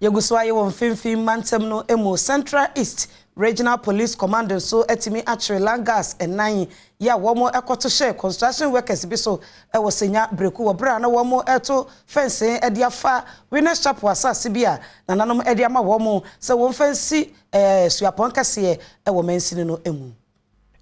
Yeguswaye won finfin mantem no emo Central East Regional Police Command so etimi actually Landguards Att ya womo ekoto share construction workers bi so e wo Senya-Bereku wo bra na womo eto fence e dia fa winners chapel asase bia na nanom e dia ma womo se won fancy suapon kase e wo mansini no emu.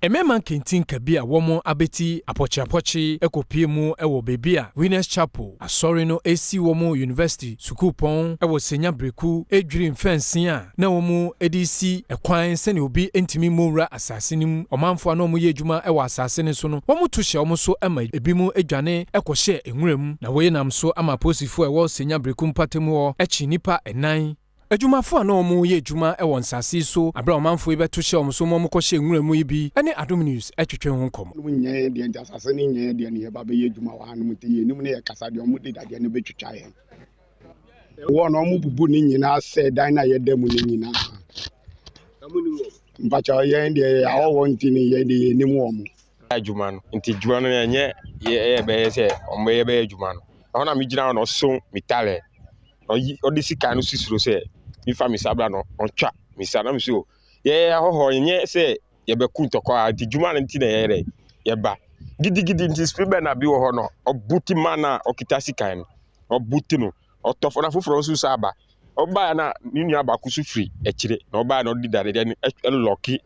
Ememan kentin kabia womo abeti apochi ekopie mu ewo bebia Winners Chapel asori no esi womo University sukupon ewo Senya-Bereku edwiri fence a na womo edisi ekwan sene obi entimi mowra asase nim omanfo na omo ye adwuma ewo asase ne so no womo to hye omo so ema ebimu edwane ekohye enwuram na woye nam so ama posifo ewo Senya-Bereku mpatemu ho echi nipa enan Ejumafo na omo ye ejuma e won sase so abra omanfo e beto hye omo so mo ko hye nwuramu ibi ene Adom News etwetwe ho nkom nye de ntasase ne nye de ne ba be ye ejuma wa hanu mte ye nim ne ye kasa de omo de dade ne betwetwa ye wo na omo bubu ne nyina se dan na ye demu ne nyina mpacha ye de awo ntini ye de nim omo ejuma no nti ejuma no nye ye be se omo ye be ejuma no ho na mi gina no so mitale odisi kanu sisiro se mi fami sabra no ontwa mi sana mi so ye hoho nye se ye be ku ntoko a di juma nti na ye re ye ba gidigidi nti spibe na bi wo ho no obuti mana okitasi kan obuti no otofo na foforo nsu saba oba na ninu abakusu free ekire na oba na odi dare de loki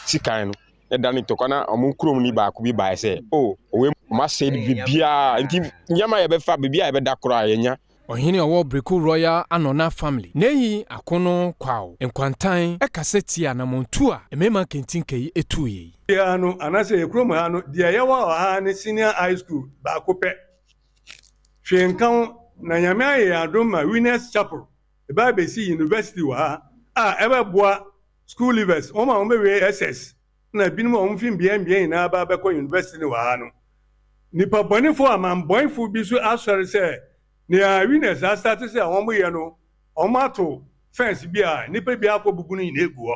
sikan no e dani ntoko na omunkrom ni ba ku bi ba se o we ma se bibia nti nyama ye be fa bibia ye be da koro ayenya Ohini owo Bereku Royal Anona family. Neyi akono kwao. Enkwantan ekaseti anamontu a emema kentin kai etuye. Ya no anase ekrom ha no dia yewa ha ne senior high school ba kope. Hwenkan na nyame aye Adom ma Winners Chapel. E ba be si university wa ebe boa school leavers. O ma we SS. Na binimo o mfim bia na ba be ko university wa ha no. Nipa bonifo amambonfo bi so asori se Nia Winners Att started say omo ye no omato fence bia nipa bia akobugu ni egu ho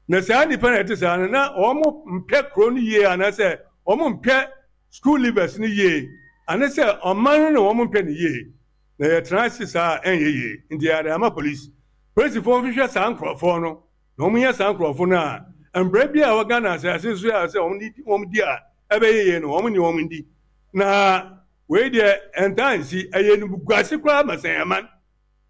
na say nipa na ete say na omo mpe kro ni ye ana say omo mpe school leavers ni ye ana say oman no omo mpe ni ye na ye transit sa enye ndi ya ama police for official sankrofo no na omo ye sankrofo na embra bia wa Ghana say asesu ya say omo di a ebe ye no omo ni omo ndi na we de entansi ayenu gwase kwa masayaman